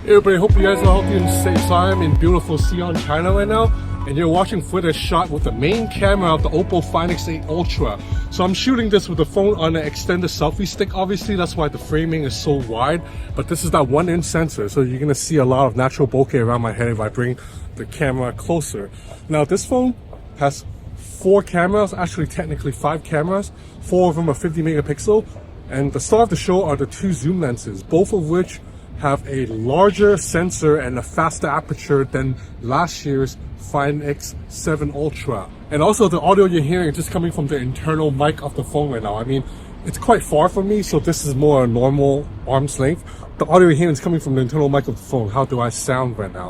Hey everybody, hope you guys are healthy and safe. So I'm in beautiful Xi'an, China right now, and you're watching footage shot with the main camera of the Oppo Find X8 Ultra. So I'm shooting this with the phone on an extended selfie stick, obviously, that's why the framing is so wide, but this is that 1-inch sensor, so you're gonna see a lot of natural bokeh around my head if I bring the camera closer. Now this phone has 4 cameras, actually technically 5 cameras, 4 of them are 50 megapixel, and the star of the show are the 2 zoom lenses, both of which have a larger sensor and a faster aperture than last year's Find X8 Ultra. And also the audio you're hearing is just coming from the internal mic of the phone right now. I mean, it's quite far from me, so this is more a normal arm's length. The audio you're hearing is coming from the internal mic of the phone. How do I sound right now?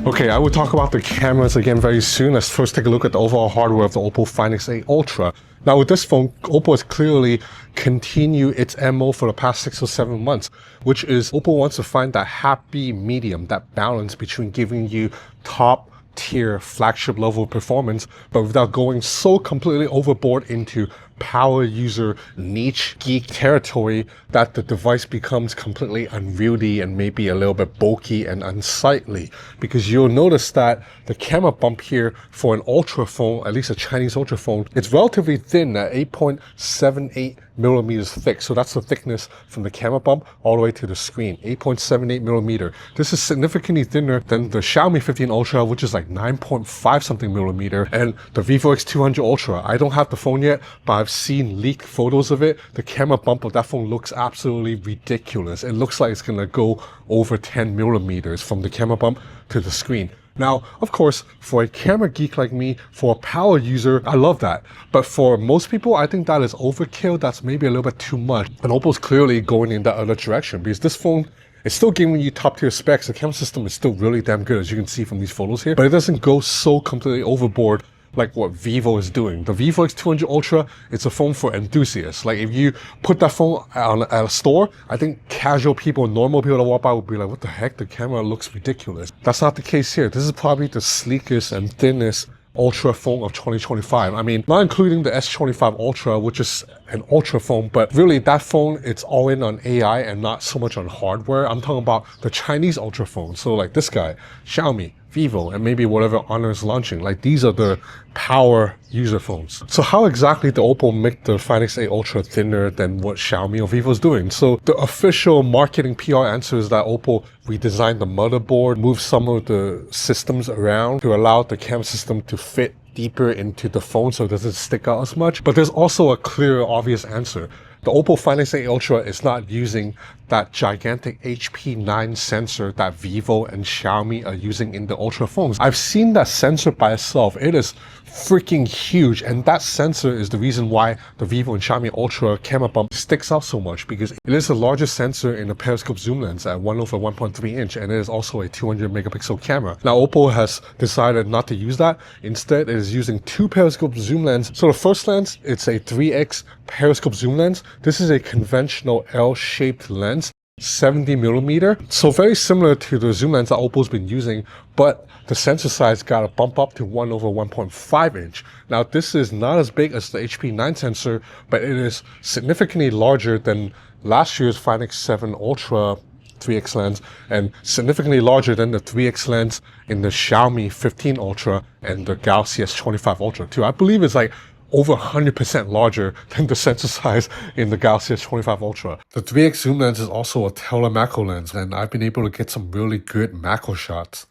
Okay, I will talk about the cameras again very soon. Let's first take a look at the overall hardware of the Oppo Find X8 Ultra. Now with this phone, Oppo has clearly continued its MO for the past 6 or 7 months, which is Oppo wants to find that happy medium, that balance between giving you top tier flagship level performance, but without going so completely overboard into power user niche geek territory that the device becomes completely unwieldy and maybe a little bit bulky and unsightly. Because you'll notice that the camera bump here for an Ultra phone, at least a Chinese Ultra phone, it's relatively thin at 8.78 millimeters thick. So that's the thickness from the camera bump all the way to the screen, 8.78 millimeter. This is significantly thinner than the Xiaomi 15 Ultra, which is like 9.5 something millimeter, and the Vivo X200 Ultra. I don't have the phone yet, but I've seen leaked photos of it. The camera bump of that phone looks absolutely ridiculous. It looks like it's gonna go over 10 millimeters from the camera bump to the screen. Now, of course, for a camera geek like me, for a power user, I love that. But for most people, I think that is overkill. That's maybe a little bit too much. And Oppo's clearly going in that other direction because this phone is still giving you top tier specs. The camera system is still really damn good, as you can see from these photos here. But it doesn't go so completely overboard like what Vivo is doing. The Vivo X200 Ultra, it's a phone for enthusiasts. Like if you put that phone at a store, I think casual people, normal people that walk by would be like, what the heck, the camera looks ridiculous. That's not the case here. This is probably the sleekest and thinnest Ultra phone of 2025. I mean, not including the S25 Ultra, which is an Ultra phone, but really that phone, it's all in on AI and not so much on hardware. I'm talking about the Chinese Ultra phone. So like this guy, Xiaomi, Vivo, and maybe whatever Honor is launching. Like these are the power user phones. So how exactly did Oppo make the Find X8 Ultra thinner than what Xiaomi or Vivo is doing? So the official marketing PR answer is that Oppo redesigned the motherboard, moved some of the systems around to allow the camera system to fit deeper into the phone so it doesn't stick out as much. But there's also a clear, obvious answer. The Oppo Find X8 Ultra is not using that gigantic HP9 sensor that Vivo and Xiaomi are using in the Ultra phones. I've seen that sensor by itself. It is freaking huge, and that sensor is the reason why the Vivo and Xiaomi Ultra camera bump sticks out so much, because it is the largest sensor in the periscope zoom lens at 1/1.3 inch, and it is also a 200 megapixel camera. Now Oppo has decided not to use that. Instead, it is using 2 periscope zoom lens. So the first lens, it's a 3x periscope zoom lens. This is a conventional L-shaped lens, 70 millimeter. So very similar to the zoom lens that Oppo's been using, but the sensor size got a bump up to 1/1.5 inch. Now this is not as big as the HP9 sensor, but it is significantly larger than last year's Find X8 Ultra 3x lens, and significantly larger than the 3x lens in the Xiaomi 15 Ultra and the Galaxy S25 Ultra too. I believe it's like over 100% larger than the sensor size in the Galaxy S25 Ultra. The 3x zoom lens is also a tele-macro lens, and I've been able to get some really good macro shots.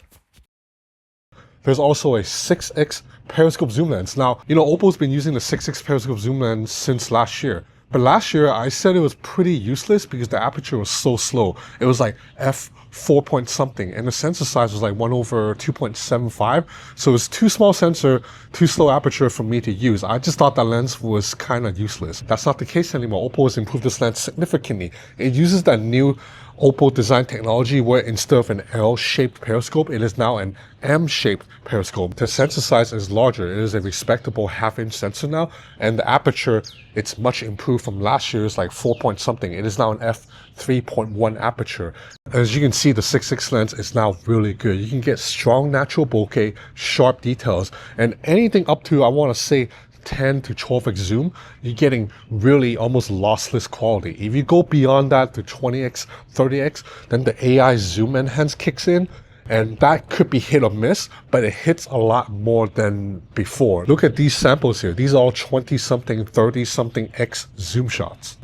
There's also a 6x periscope zoom lens. Now, you know, Oppo's been using the 6x periscope zoom lens since last year. But last year, I said it was pretty useless because the aperture was so slow. It was like f4 point something, and the sensor size was like 1/2.75. So it's too small sensor, too slow aperture for me to use. I just thought that lens was kind of useless. That's not the case anymore. Oppo has improved this lens significantly. It uses that new Oppo design technology where instead of an L-shaped periscope, it is now an M-shaped periscope. The sensor size is larger. It is a respectable half-inch sensor now, and the aperture, it's much improved from last year's like 4 point something. It is now an f3.1 aperture. As you can see, the 6.6 lens is now really good. You can get strong natural bokeh, sharp details, and anything up to, I want to say, 10 to 12x zoom, you're getting really almost lossless quality. If you go beyond that to 20x, 30x, then the AI zoom enhance kicks in, and that could be hit or miss, but it hits a lot more than before. Look at these samples here. These are all 20 something, 30 something x zoom shots.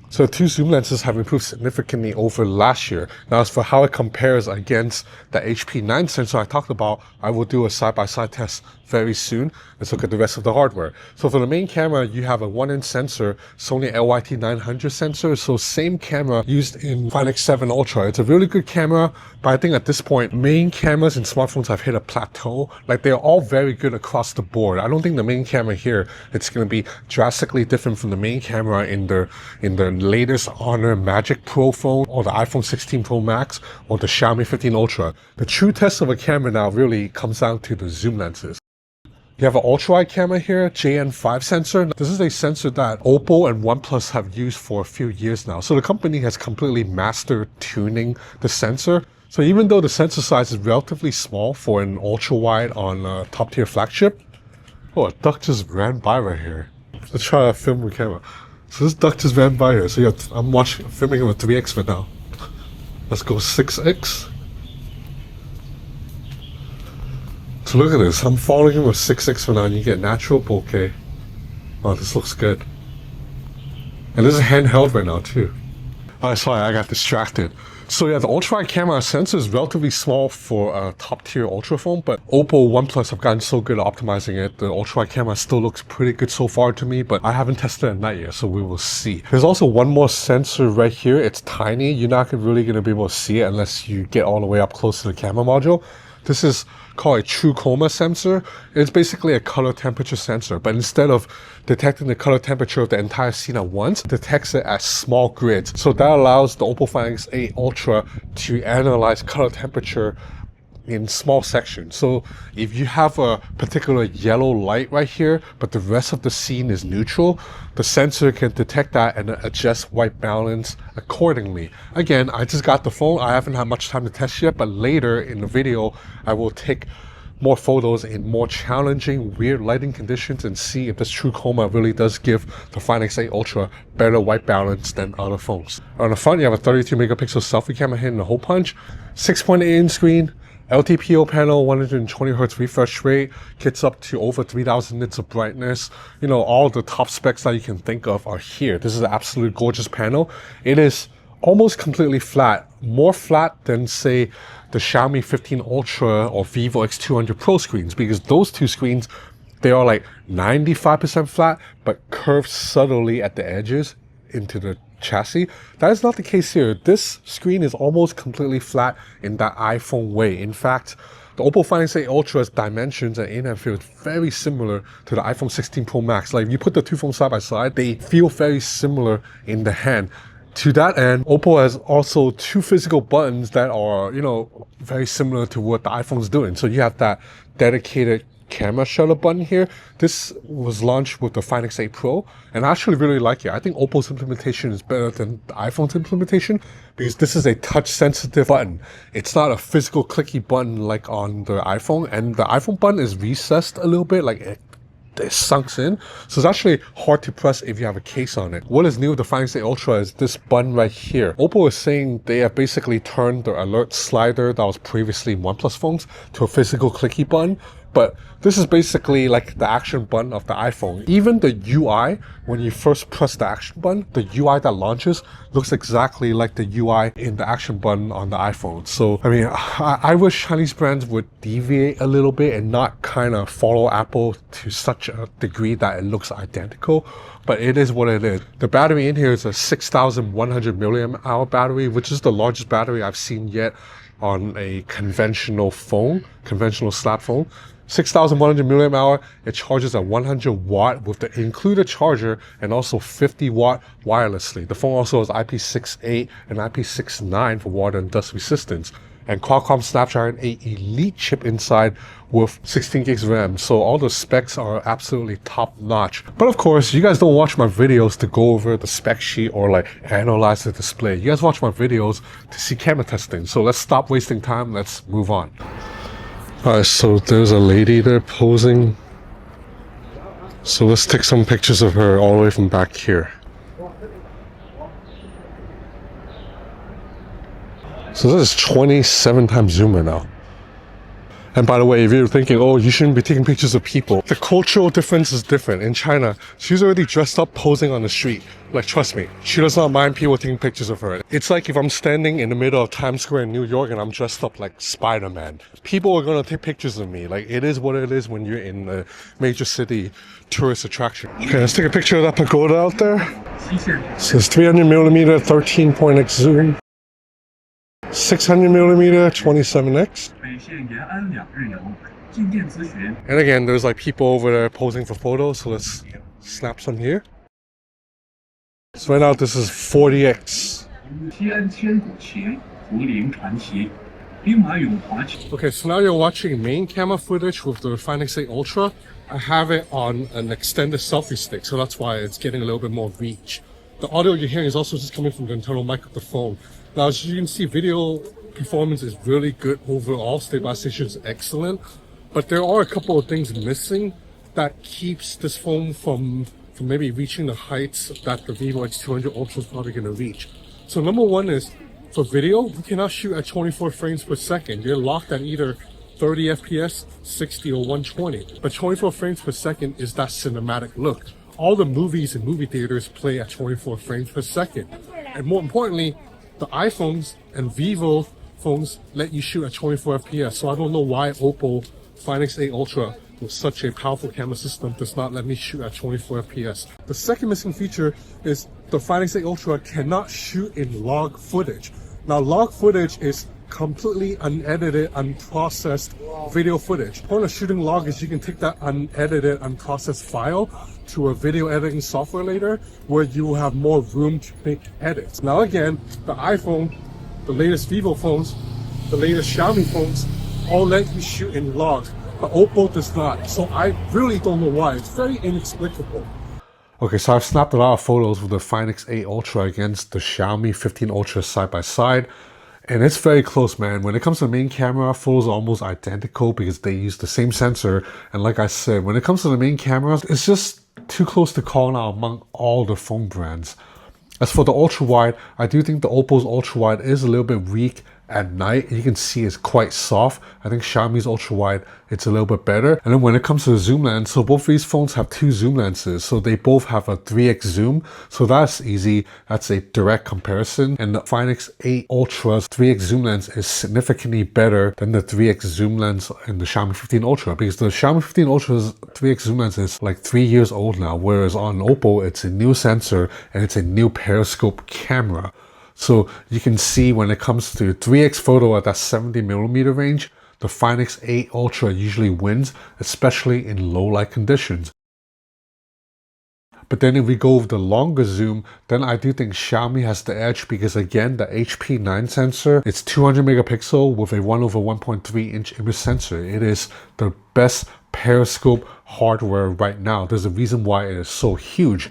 So the two zoom lenses have improved significantly over last year. Now, as for how it compares against the HP 9 sensor I talked about, I will do a side-by-side test very soon. Let's look at the rest of the hardware. So for the main camera, you have a 1-inch sensor, Sony LYT900 sensor. So same camera used in Find X8 Ultra. It's a really good camera, but I think at this point, main cameras in smartphones have hit a plateau. Like, they're all very good across the board. I don't think the main camera here, it's going to be drastically different from the main camera in the latest Honor Magic Pro phone, or the iPhone 16 Pro Max, or the Xiaomi 15 Ultra. The true test of a camera now really comes down to the zoom lenses. You have an ultra-wide camera here, JN5 sensor. This is a sensor that Oppo and OnePlus have used for a few years now. So the company has completely mastered tuning the sensor. So even though the sensor size is relatively small for an ultra-wide on a top-tier flagship, oh, a duck just ran by right here. Let's try to film with camera. So this duck just ran by here. So yeah, I'm filming it with 3x for now. Let's go 6x. So look at this, I'm following him with 6x for now, and you get natural bokeh. Oh, this looks good. And this is handheld right now too. Oh, sorry, I got distracted. So yeah, the ultra-wide camera sensor is relatively small for a top-tier ultra phone, but Oppo, OnePlus have gotten so good at optimizing it. The ultra-wide camera still looks pretty good so far to me, but I haven't tested it at night yet, so we will see. There's also one more sensor right here. It's tiny. You're not really going to be able to see it unless you get all the way up close to the camera module. This is called a true chroma sensor. It's basically a color temperature sensor, but instead of detecting the color temperature of the entire scene at once, it detects it as small grids. So that allows the Oppo Find X8 Ultra to analyze color temperature in small sections. So if you have a particular yellow light right here, but the rest of the scene is neutral, the sensor can detect that and adjust white balance accordingly. Again, I just got the phone. I haven't had much time to test yet, but later in the video, I will take more photos in more challenging, weird lighting conditions and see if this true chroma really does give the Find X8 Ultra better white balance than other phones. On the front, you have a 32 megapixel selfie camera hitting the hole punch, 6.8-inch screen, LTPO panel, 120Hz refresh rate, gets up to over 3000 nits of brightness. You know, all the top specs that you can think of are here. This is an absolute gorgeous panel. It is almost completely flat, more flat than, say, the Xiaomi 15 Ultra or Vivo X200 Pro screens, because those two screens, they are like 95% flat, but curved subtly at the edges into the chassis. That is not the case here. This screen is almost completely flat in that iPhone way. In fact, the Oppo Find X8 Ultra's dimensions and in-hand feel very similar to the iPhone 16 Pro Max. Like, if you put the two phones side by side, they feel very similar in the hand. To that end, Oppo has also two physical buttons that are, you know, very similar to what the iPhone's doing. So you have that dedicated camera shutter button here. This was launched with the Find X8 Pro, and I actually really like it. I think Oppo's implementation is better than the iPhone's implementation because this is a touch-sensitive button. It's not a physical clicky button like on the iPhone, and the iPhone button is recessed a little bit, like it sunks in. So it's actually hard to press if you have a case on it. What is new with the Find X8 Ultra is this button right here. Oppo is saying they have basically turned the alert slider that was previously in OnePlus phones to a physical clicky button. But this is basically like the action button of the iPhone. Even the UI, when you first press the action button, the UI that launches looks exactly like the UI in the action button on the iPhone. So, I mean, I wish Chinese brands would deviate a little bit and not kind of follow Apple to such a degree that it looks identical. But it is what it is. The battery in here is a 6,100 milliamp hour battery, which is the largest battery I've seen yet on a conventional phone, conventional slap phone. 6,100 milliamp hour. It charges at 100 watt with the included charger and also 50 watt wirelessly. The phone also has IP68 and IP69 for water and dust resistance, and Qualcomm Snapdragon 8 Elite chip inside with 16 gigs RAM. So all the specs are absolutely top notch. But of course, you guys don't watch my videos to go over the spec sheet or like analyze the display. You guys watch my videos to see camera testing. So let's stop wasting time. Let's move on. Alright, so there's a lady there posing. So let's take some pictures of her all the way from back here. So this is 27 times zoom right now. And by the way, if you're thinking, oh, you shouldn't be taking pictures of people, the cultural difference is different. In China, she's already dressed up posing on the street. Like, trust me, she does not mind people taking pictures of her. It's like if I'm standing in the middle of Times Square in New York and I'm dressed up like Spider-Man. People are gonna take pictures of me. Like, it is what it is when you're in a major city tourist attraction. Okay, let's take a picture of that pagoda out there. So it's 300mm 13.x zoom. 600mm 27x. And again, there's like people over there posing for photos, so let's snap some here. So right now this is 40x. Okay, so now you're watching main camera footage with the Find X8 Ultra. I have it on an extended selfie stick, so that's why it's getting a little bit more reach. The audio you're hearing is also just coming from the internal mic of the phone. Now, as you can see, video performance is really good overall. Stabilization is excellent, but there are a couple of things missing that keeps this phone from maybe reaching the heights that the Vivo X200 Ultra is probably going to reach. So number one is, for video, you cannot shoot at 24 frames per second. You're locked at either 30 FPS, 60 or 120. But 24 frames per second is that cinematic look. All the movies in movie theaters play at 24 frames per second. And more importantly, the iPhones and Vivo phones let you shoot at 24 FPS. So I don't know why Oppo Find X8 Ultra with such a powerful camera system does not let me shoot at 24 FPS. The second missing feature is the Find X8 Ultra cannot shoot in log footage. Now, log footage is completely unedited, unprocessed video footage. The point of shooting log is you can take that unedited, unprocessed file to a video editing software later where you will have more room to make edits. Now again, the iPhone, the latest Vivo phones, the latest Xiaomi phones all let you shoot in log, but Oppo does not. So I really don't know why. It's very inexplicable. Okay, so I've snapped a lot of photos with the Find X8 Ultra against the Xiaomi 15 Ultra side by side. And it's very close, man. When it comes to the main camera, photos are almost identical because they use the same sensor. And like I said, when it comes to the main cameras, it's just too close to call out among all the phone brands. As for the ultra wide, I do think the Oppo's ultra wide is a little bit weak at night. You can see it's quite soft. I think Xiaomi's ultra wide, it's a little bit better. And then when it comes to the zoom lens, so both of these phones have two zoom lenses. So they both have a 3x zoom. So that's easy. That's a direct comparison. And the Find X8 Ultra's 3x zoom lens is significantly better than the 3x zoom lens in the Xiaomi 15 Ultra, because the Xiaomi 15 Ultra's 3x zoom lens is like 3 years old now, whereas on Oppo, it's a new sensor and it's a new Periscope camera. So you can see when it comes to 3x photo at that 70mm range, the Find X8 Ultra usually wins, especially in low light conditions. But then if we go with the longer zoom, then I do think Xiaomi has the edge because again, the HP9 sensor, it's 200 megapixel with a 1/1.3 inch image sensor. It is the best Periscope hardware right now. There's a reason why it is so huge.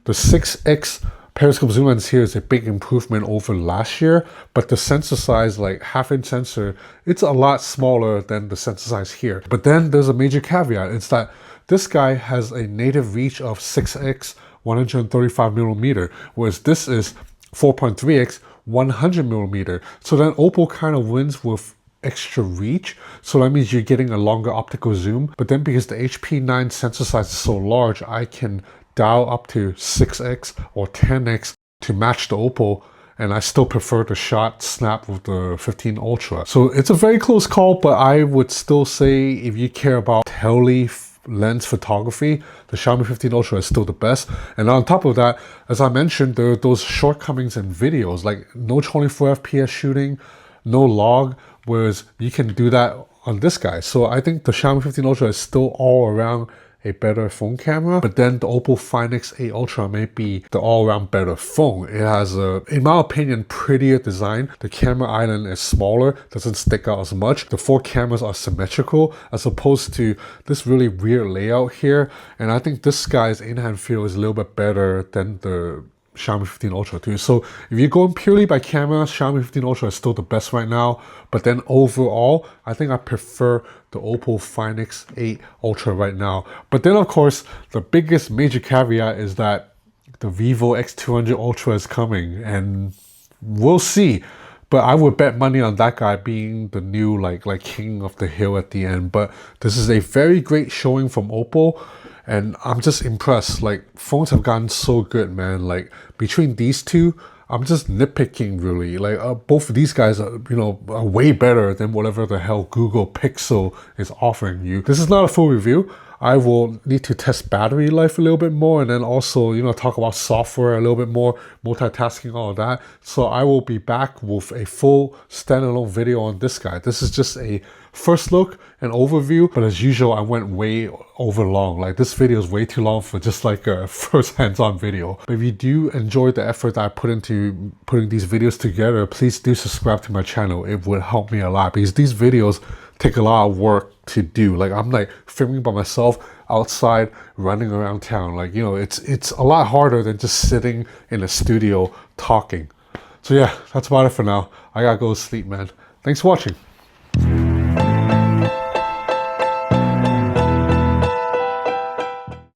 The 6x Periscope zoom lens here is a big improvement over last year, but the sensor size, like half-inch sensor, it's a lot smaller than the sensor size here. But then there's a major caveat. It's that this guy has a native reach of 6x 135mm, whereas this is 4.3x 100mm. So then Oppo kind of wins with extra reach, so that means you're getting a longer optical zoom. But then because the HP9 sensor size is so large, I can dial up to 6x or 10x to match the Oppo, and I still prefer the shot snap with the 15 Ultra. So it's a very close call, but I would still say if you care about tele lens photography, the Xiaomi 15 Ultra is still the best. And on top of that, as I mentioned, there are those shortcomings in videos, like no 24 FPS shooting, no log, whereas you can do that on this guy. So I think the Xiaomi 15 Ultra is still all around a better phone camera, but then the Oppo Find X8 Ultra may be the all-around better phone. It has a, in my opinion, prettier design. The camera island is smaller, doesn't stick out as much. The 4 cameras are symmetrical as opposed to this really weird layout here. And I think this guy's in-hand feel is a little bit better than the Xiaomi 15 Ultra too. So if you're going purely by camera, Xiaomi 15 Ultra is still the best right now. But then overall, I think I prefer the Oppo Find X8 Ultra right now. But then of course, the biggest major caveat is that the Vivo X200 Ultra is coming, and we'll see. But I would bet money on that guy being the new like king of the hill at the end. But this is a very great showing from Oppo. And I'm just impressed. Like, phones have gotten so good, man. Like, between these two, I'm just nitpicking, really. Like, both of these guys are, are way better than whatever the hell Google Pixel is offering you. This is not a full review. I will need to test battery life a little bit more, and then also, talk about software a little bit more, multitasking, all of that. So I will be back with a full standalone video on this guy. This is just a first look, an overview, but as usual, I went way over long. Like, this video is way too long for just like a first hands-on video. But if you do enjoy the effort that I put into putting these videos together, please do subscribe to my channel. It would help me a lot, because these videos take a lot of work to do. Like, I'm like filming by myself outside, running around town. Like, it's a lot harder than just sitting in a studio talking. So yeah, that's about it for now. I gotta go to sleep, man. Thanks for watching.